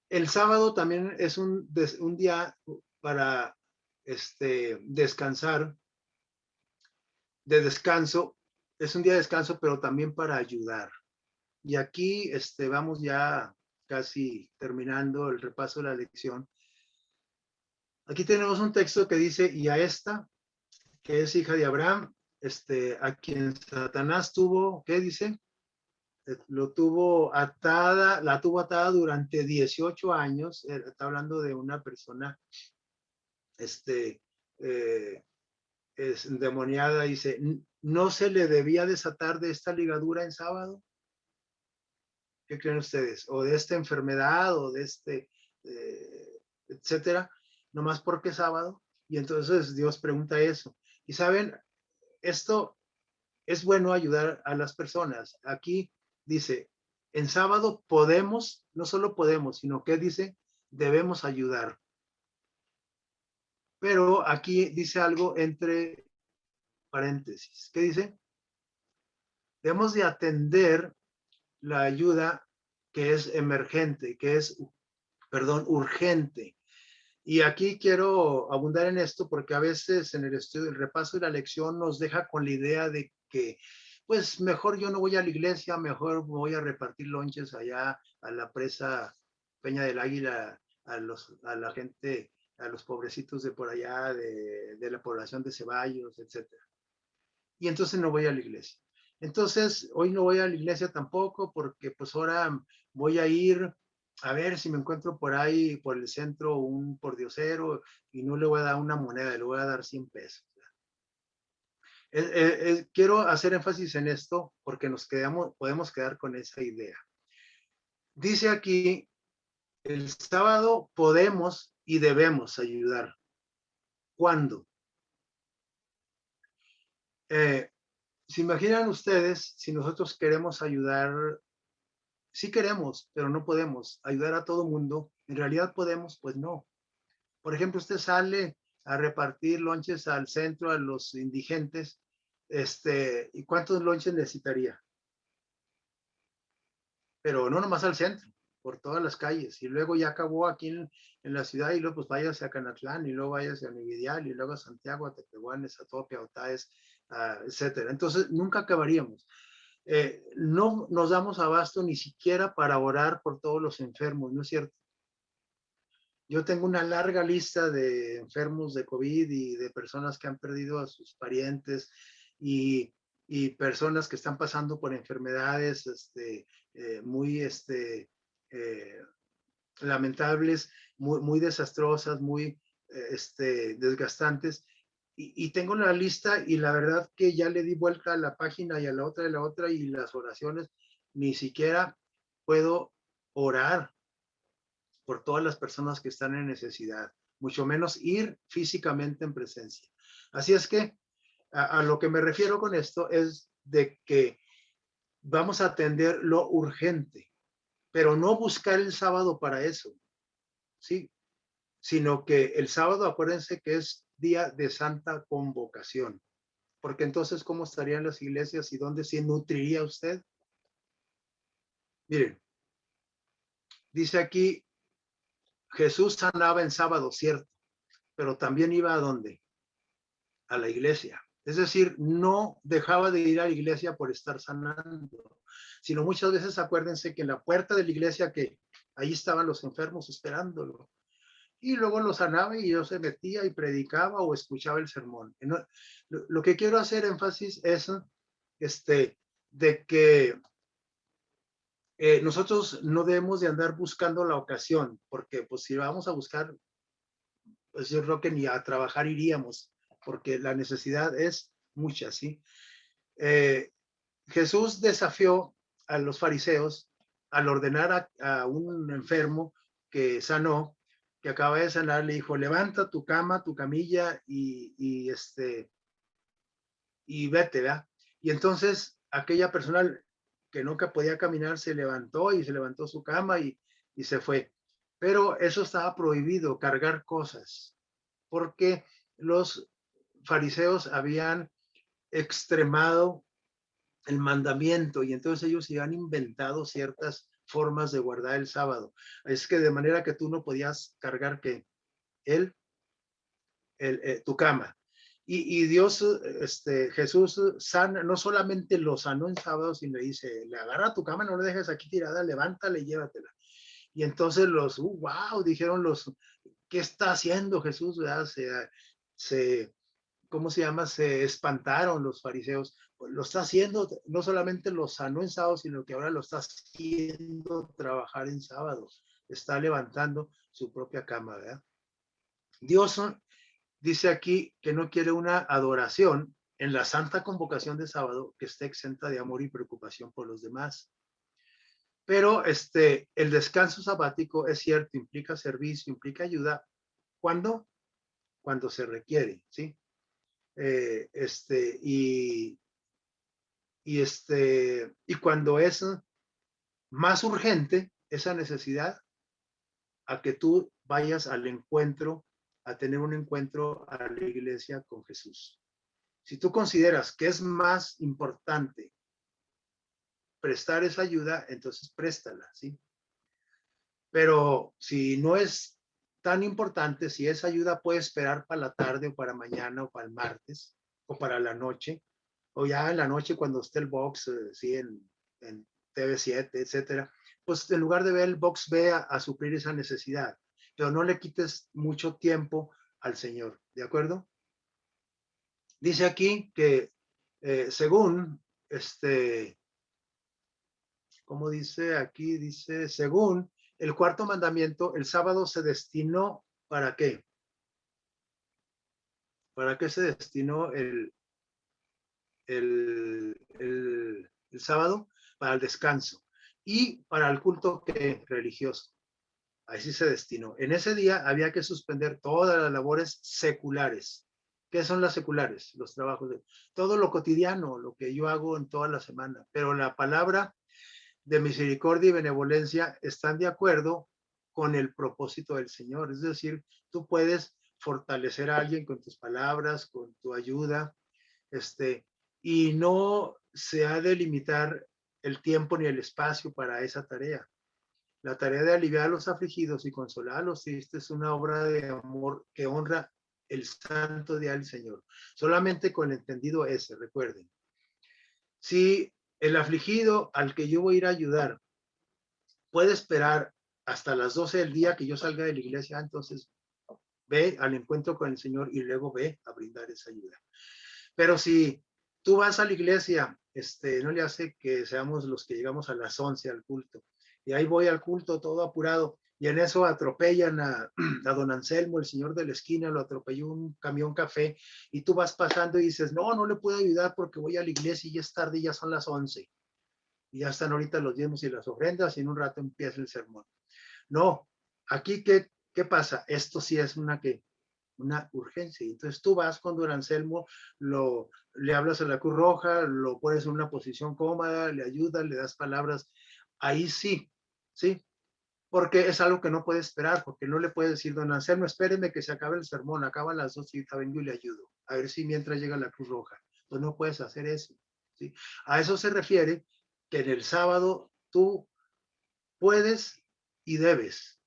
El sábado también es un día para descansar, de descanso, es un día de descanso, pero también para ayudar. Y aquí vamos ya casi terminando el repaso de la lección. Aquí tenemos un texto que dice, y a esta, que es hija de Abraham, a quien Satanás tuvo, ¿qué dice? La tuvo atada durante 18 años. Está hablando de una persona, este, eh, es endemoniada, dice, ¿no se le debía desatar de esta ligadura en sábado? ¿Qué creen ustedes? O de esta enfermedad o de etcétera, nomás porque es sábado. Y entonces Dios pregunta eso. Y saben, esto es bueno ayudar a las personas. Aquí dice, en sábado podemos, no solo podemos, sino que dice, debemos ayudar. Pero aquí dice algo entre paréntesis. ¿Qué dice? Debemos de atender la ayuda que es emergente, que es, perdón, urgente. Y aquí quiero abundar en esto porque a veces en el estudio, el repaso de la lección nos deja con la idea de que, pues mejor yo no voy a la iglesia, mejor voy a repartir lonches allá a la presa Peña del Águila, a la gente, a los pobrecitos de por allá, de la población de Ceballos, etcétera. Y entonces no voy a la iglesia. Entonces, hoy no voy a la iglesia tampoco porque pues ahora voy a ir a ver si me encuentro por ahí, por el centro, un pordiosero y no le voy a dar una moneda, le voy a dar 100 pesos. Quiero hacer énfasis en esto porque podemos quedar con esa idea. Dice aquí, el sábado podemos y debemos ayudar. ¿Cuándo? ¿Se imaginan ustedes si nosotros queremos ayudar? Sí queremos, pero no podemos ayudar a todo mundo. ¿En realidad podemos? Pues no. Por ejemplo, usted sale a repartir lonches al centro, a los indigentes, ¿y cuántos lonches necesitaría? Pero no nomás al centro, por todas las calles. Y luego ya acabó aquí en la ciudad y luego pues váyase a Canatlán y luego váyase a Nividial y luego a Santiago, a Tepehuanes, a Topia, a Otaes, etcétera. Entonces nunca acabaríamos. No nos damos abasto ni siquiera para orar por todos los enfermos, ¿no es cierto? Yo tengo una larga lista de enfermos de COVID y de personas que han perdido a sus parientes y, y personas que están pasando por enfermedades muy eh, lamentables, muy desastrosas, muy desgastantes. Y tengo la lista y la verdad que ya le di vuelta a la página y a la otra y las oraciones, ni siquiera puedo orar por todas las personas que están en necesidad, mucho menos ir físicamente en presencia. Así es que a lo que me refiero con esto es de que vamos a atender lo urgente, pero no buscar el sábado para eso, ¿sí? Sino que el sábado, acuérdense que es día de santa convocación, porque entonces, ¿cómo estarían las iglesias y dónde se nutriría usted? Miren, dice aquí, Jesús sanaba en sábado, cierto, pero también iba a dónde? A la iglesia. Es decir, no dejaba de ir a la iglesia por estar sanando, sino muchas veces acuérdense que en la puerta de la iglesia que ahí estaban los enfermos esperándolo. Y luego lo sanaba y yo se metía y predicaba o escuchaba el sermón. Lo que quiero hacer énfasis es de que nosotros no debemos de andar buscando la ocasión, porque pues si vamos a buscar, pues yo creo que ni a trabajar iríamos, porque la necesidad es mucha, ¿sí? Eh, Jesús desafió a los fariseos al ordenar a un enfermo que sanó, que acaba de sanar, le dijo, levanta tu cama, tu camilla y vete, ¿verdad? Y entonces aquella persona que nunca podía caminar se levantó y se levantó su cama y se fue. Pero eso estaba prohibido, cargar cosas, porque los fariseos habían extremado el mandamiento y entonces ellos se han inventado ciertas formas de guardar el sábado. Es que de manera que tú no podías cargar que él, tu cama. Y Dios, Jesús sana, no solamente lo sanó en sábado, sino dice, le agarra tu cama, no le dejes aquí tirada, levántala y llévatela. Y entonces wow, dijeron ¿qué está haciendo Jesús? ¿Verdad? Se, ¿Cómo se llama? Se espantaron los fariseos. Lo está haciendo, no solamente lo sanó en sábado, sino que ahora lo está haciendo trabajar en sábados. Está levantando su propia cama, ¿verdad? Dios dice aquí que no quiere una adoración en la santa convocación de sábado que esté exenta de amor y preocupación por los demás. Pero el descanso sabático es cierto, implica servicio, implica ayuda. ¿Cuándo? Cuando se requiere, ¿sí? Eh, este, y, y cuando es más urgente esa necesidad a que tú vayas al encuentro, a tener un encuentro a la iglesia con Jesús. Si tú consideras que es más importante prestar esa ayuda, entonces préstala, ¿sí? Pero si no es tan importante, si esa ayuda puede esperar para la tarde o para mañana o para el martes o para la noche, o ya en la noche cuando esté el box, sí, en TV7, etcétera, pues en lugar de ver el box, ve a suplir esa necesidad, pero no le quites mucho tiempo al Señor, ¿de acuerdo? Dice aquí que según como dice aquí, dice, según el cuarto mandamiento, el sábado se destinó ¿para qué? ¿Para qué se destinó el sábado? Para el descanso y para el culto religioso. Ahí sí se destinó. En ese día había que suspender todas las labores seculares. ¿Qué son las seculares? Los trabajos de todo lo cotidiano, lo que yo hago en toda la semana. Pero la palabra de misericordia y benevolencia están de acuerdo con el propósito del Señor. Es decir, tú puedes fortalecer a alguien con tus palabras, con tu ayuda, y no se ha de limitar el tiempo ni el espacio para esa tarea. La tarea de aliviar a los afligidos y consolar a los tristes es una obra de amor que honra el santo día del Señor. Solamente con el entendido ese, recuerden. Si el afligido al que yo voy a ir a ayudar puede esperar hasta las 12 del día que yo salga de la iglesia, entonces ve al encuentro con el Señor y luego ve a brindar esa ayuda. Pero si tú vas a la iglesia, no le hace que seamos los que llegamos a las 11 al culto. Y ahí voy al culto todo apurado. Y en eso atropellan a don Anselmo, el señor de la esquina, lo atropelló un camión café. Y tú vas pasando y dices, no, no le puedo ayudar porque voy a la iglesia y ya es tarde, ya son las 11. Y ya están ahorita los diezmos y las ofrendas y en un rato empieza el sermón. No, aquí, ¿qué pasa? Esto sí es una urgencia. Entonces tú vas con don Anselmo, le hablas a la Cruz Roja, lo pones en una posición cómoda, le ayudas, le das palabras. Ahí sí, sí, porque es algo que no puede esperar, porque no le puede decir, don Anselmo, espéreme que se acabe el sermón, acaba a las 2 y vengo y le ayudo. A ver si mientras llega la Cruz Roja. Pues no puedes hacer eso. ¿Sí? A eso se refiere que en el sábado tú puedes y debes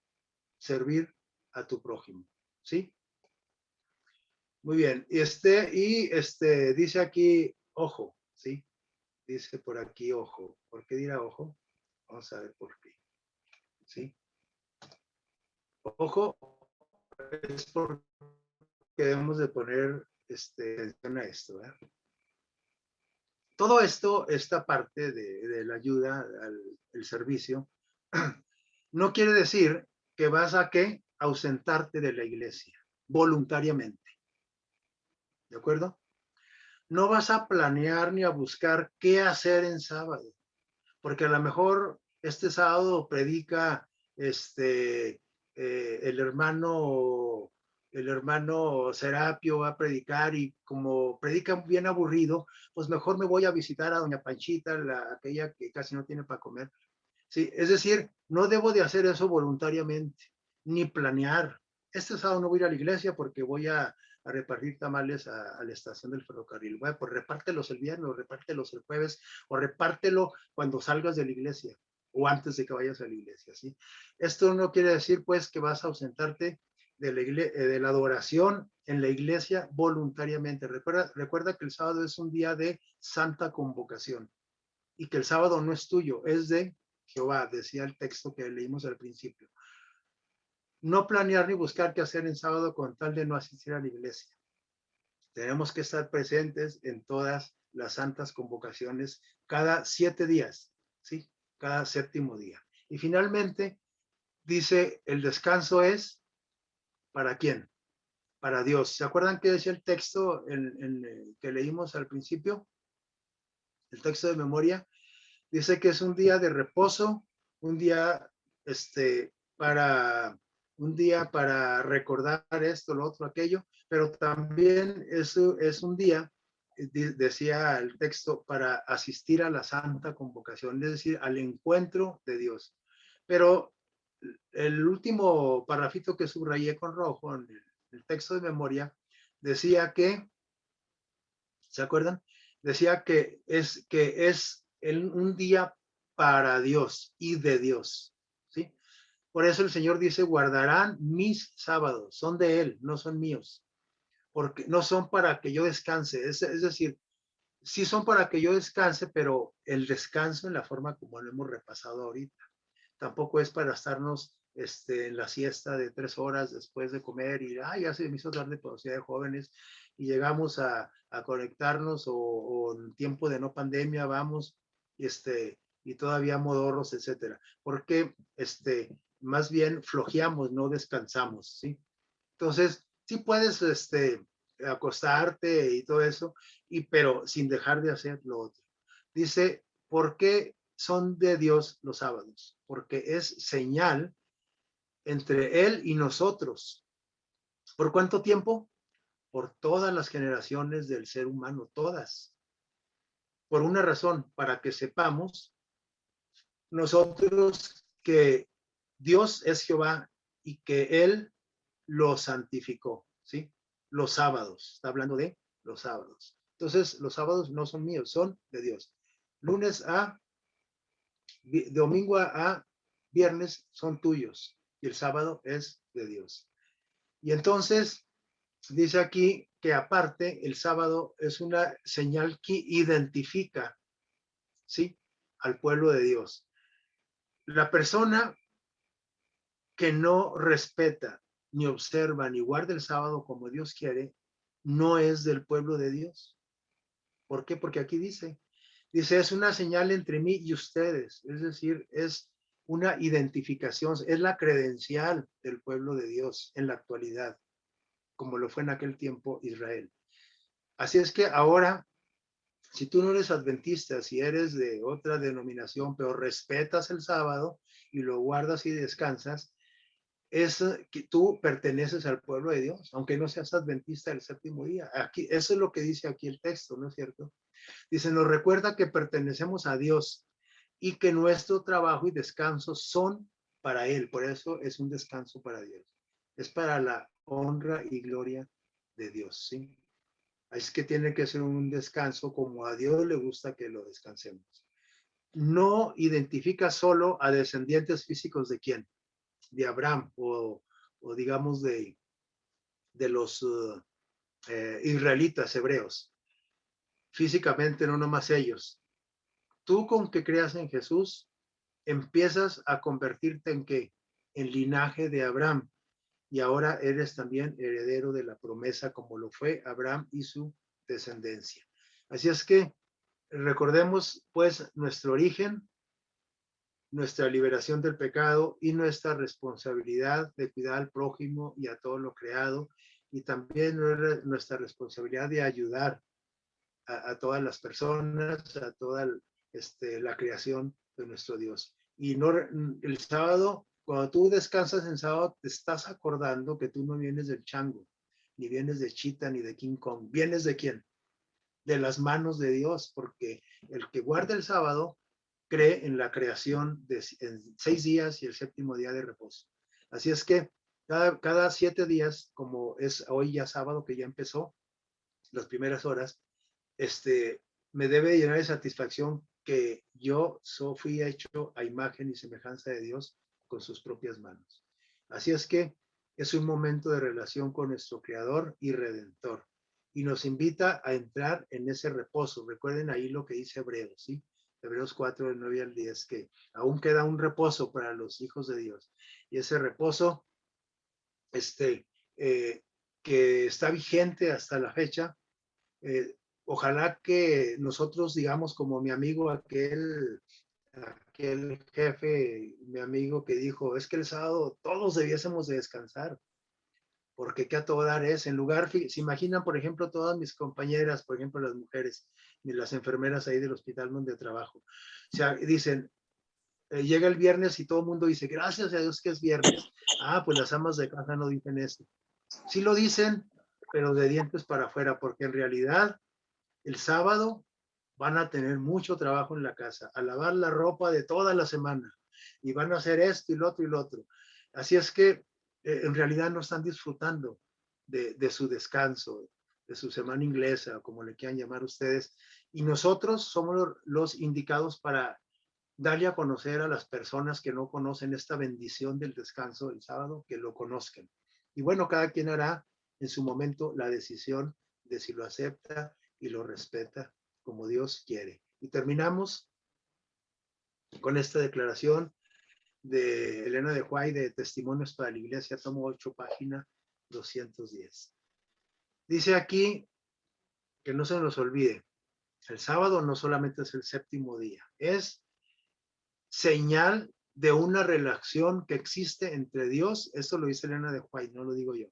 servir a tu prójimo. ¿Sí? Muy bien. Dice aquí, ojo, ¿sí? Dice por aquí, ojo. ¿Por qué dirá ojo? Vamos a ver por qué. ¿Sí? Ojo, es porque debemos de poner atención a esto. Todo esto, esta parte de la ayuda al servicio, no quiere decir que vas a ausentarte de la iglesia voluntariamente. ¿De acuerdo? No vas a planear ni a buscar qué hacer en sábado, porque a lo mejor este sábado predica el hermano Serapio va a predicar y como predica bien aburrido, pues mejor me voy a visitar a doña Panchita, aquella que casi no tiene para comer. Sí, es decir, no debo de hacer eso voluntariamente, ni planear. Este sábado no voy a ir a la iglesia porque voy a repartir tamales a la estación del ferrocarril. Bueno, pues repártelos el viernes, o repártelos el jueves, o repártelo cuando salgas de la iglesia, o antes de que vayas a la iglesia, ¿sí? Esto no quiere decir, pues, que vas a ausentarte de la adoración en la iglesia voluntariamente. Recuerda que el sábado es un día de santa convocación y que el sábado no es tuyo, es de Jehová, decía el texto que leímos al principio. No planear ni buscar qué hacer en sábado con tal de no asistir a la iglesia. Tenemos que estar presentes en todas las santas convocaciones cada 7 días, ¿sí? Cada séptimo día. Y finalmente, dice, el descanso es ¿para quién? Para Dios. ¿Se acuerdan qué decía el texto que leímos al principio? El texto de memoria. Dice que es un día de reposo, un día para recordar esto, lo otro, aquello, pero también es un día, decía el texto, para asistir a la santa convocación, es decir, al encuentro de Dios. Pero el último parrafito que subrayé con rojo en el texto de memoria decía que, ¿se acuerdan? Decía que es un día para Dios y de Dios, ¿sí? Por eso el Señor dice, guardarán mis sábados, son de Él, no son míos, porque no son para que yo descanse, es decir, sí son para que yo descanse, pero el descanso en la forma como lo hemos repasado ahorita, tampoco es para estarnos en la siesta de 3 horas después de comer y ya se me hizo tarde por Ciudad de Jóvenes y llegamos a conectarnos o en tiempo de no pandemia vamos y todavía modorros, etcétera. Porque más bien flojeamos, no descansamos, ¿sí? Entonces, sí puedes acostarte y todo eso, pero sin dejar de hacer lo otro. Dice, ¿por qué son de Dios los sábados? Porque es señal entre Él y nosotros. ¿Por cuánto tiempo? Por todas las generaciones del ser humano, todas. Por una razón, para que sepamos nosotros que Dios es Jehová y que Él lo santificó, ¿sí? Los sábados, está hablando de los sábados. Entonces, los sábados no son míos, son de Dios. Lunes a domingo a viernes son tuyos y el sábado es de Dios. Y entonces dice aquí que aparte el sábado es una señal que identifica, ¿sí? Al pueblo de Dios. La persona que no respeta, ni observa, ni guarda el sábado como Dios quiere, no es del pueblo de Dios. ¿Por qué? Porque aquí dice, es una señal entre mí y ustedes, es decir, es una identificación, es la credencial del pueblo de Dios en la actualidad, como lo fue en aquel tiempo Israel. Así es que ahora, si tú no eres adventista, si eres de otra denominación, pero respetas el sábado y lo guardas y descansas, es que tú perteneces al pueblo de Dios, aunque no seas adventista del séptimo día. Aquí, eso es lo que dice aquí el texto, ¿no es cierto? Dice, nos recuerda que pertenecemos a Dios y que nuestro trabajo y descanso son para Él. Por eso es un descanso para Dios. Es para la honra y gloria de Dios, ¿sí? Es que tiene que ser un descanso como a Dios le gusta que lo descansemos. No identifica solo a descendientes físicos de quién, de Abraham o digamos de los israelitas hebreos. Físicamente no nomás ellos. Tú con que creas en Jesús, empiezas a convertirte en qué? En linaje de Abraham. Y ahora eres también heredero de la promesa como lo fue Abraham y su descendencia. Así es que recordemos pues nuestro origen, nuestra liberación del pecado y nuestra responsabilidad de cuidar al prójimo y a todo lo creado, y también nuestra responsabilidad de ayudar a todas las personas, a toda la creación de nuestro Dios. Y no, el sábado, cuando tú descansas en sábado, te estás acordando que tú no vienes del chango, ni vienes de Chita, ni de King Kong. ¿Vienes de quién? De las manos de Dios, porque el que guarda el sábado cree en la creación en 6 días y el séptimo día de reposo. Así es que cada 7 días, como es hoy ya sábado que ya empezó, las primeras horas, me debe llenar de satisfacción que yo fui hecho a imagen y semejanza de Dios con sus propias manos. Así es que es un momento de relación con nuestro Creador y Redentor y nos invita a entrar en ese reposo. Recuerden ahí lo que dice Hebreos, ¿sí? Hebreos 4, del 9 al 10, que aún queda un reposo para los hijos de Dios. Y ese reposo, que está vigente hasta la fecha, ojalá que nosotros, digamos, como mi amigo, aquel jefe, mi amigo que dijo, es que el sábado todos debiésemos de descansar, porque qué a todo dar es, en lugar, se imaginan, por ejemplo, todas mis compañeras, por ejemplo, las mujeres y las enfermeras ahí del hospital donde trabajo, o sea, dicen, llega el viernes y todo el mundo dice, gracias a Dios que es viernes. Pues las amas de casa no dicen eso. Sí lo dicen, pero de dientes para afuera, porque en realidad el sábado van a tener mucho trabajo en la casa, a lavar la ropa de toda la semana y van a hacer esto y lo otro y lo otro. Así es que en realidad no están disfrutando de su descanso, de su semana inglesa, como le quieran llamar ustedes. Y nosotros somos los indicados para darle a conocer a las personas que no conocen esta bendición del descanso del sábado, que lo conozcan. Y bueno, cada quien hará en su momento la decisión de si lo acepta y lo respeta como Dios quiere. Y terminamos con esta declaración de Elena de White, de Testimonios para la Iglesia, tomo 8, página 210. Dice aquí que no se nos olvide, el sábado no solamente es el séptimo día, es señal de una relación que existe entre Dios, esto lo dice Elena de White, no lo digo yo,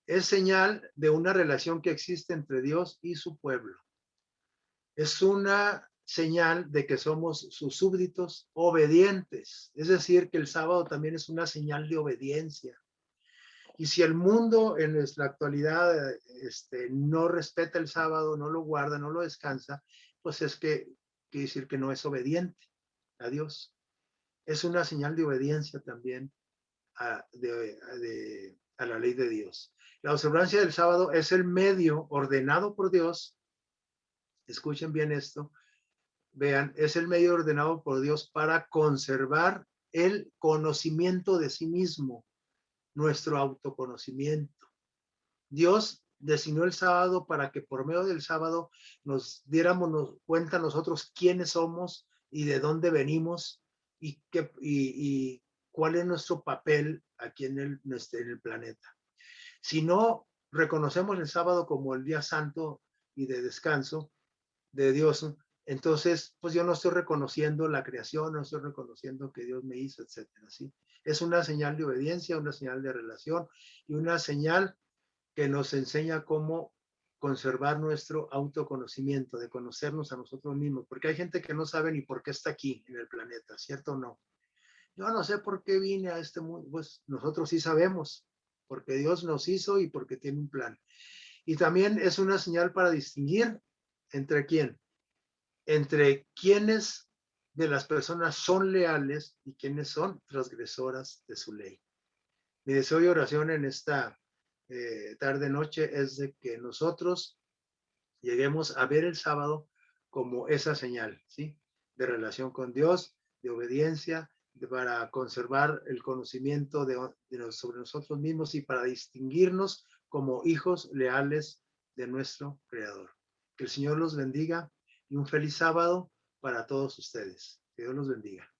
es señal de una relación que existe entre Dios y su pueblo. Es una señal de que somos sus súbditos obedientes, es decir, que el sábado también es una señal de obediencia. Y si el mundo en la actualidad no respeta el sábado, no lo guarda, no lo descansa, pues es que quiere decir que no es obediente a Dios. Es una señal de obediencia también a la ley de Dios. La observancia del sábado es el medio ordenado por Dios. Escuchen bien esto. Vean, es el medio ordenado por Dios para conservar el conocimiento de sí mismo, nuestro autoconocimiento. Dios designó el sábado para que por medio del sábado nos diéramos cuenta nosotros quiénes somos y de dónde venimos y cuál es nuestro papel aquí en el planeta. Si no reconocemos el sábado como el día santo y de descanso de Dios, entonces pues yo no estoy reconociendo la creación, no estoy reconociendo que Dios me hizo, etcétera, ¿sí? Es una señal de obediencia, una señal de relación y una señal que nos enseña cómo conservar nuestro autoconocimiento, de conocernos a nosotros mismos, porque hay gente que no sabe ni por qué está aquí en el planeta, ¿cierto o no? Yo no sé por qué vine a este mundo, pues nosotros sí sabemos, porque Dios nos hizo y porque tiene un plan. Y también es una señal para distinguir entre quién, entre quiénes de las personas son leales y quiénes son transgresoras de su ley. Mi deseo y oración en esta tarde noche es de que nosotros lleguemos a ver el sábado como esa señal, ¿sí? De relación con Dios, de obediencia, para conservar el conocimiento sobre nosotros mismos y para distinguirnos como hijos leales de nuestro Creador. Que el Señor los bendiga y un feliz sábado para todos ustedes. Que Dios los bendiga.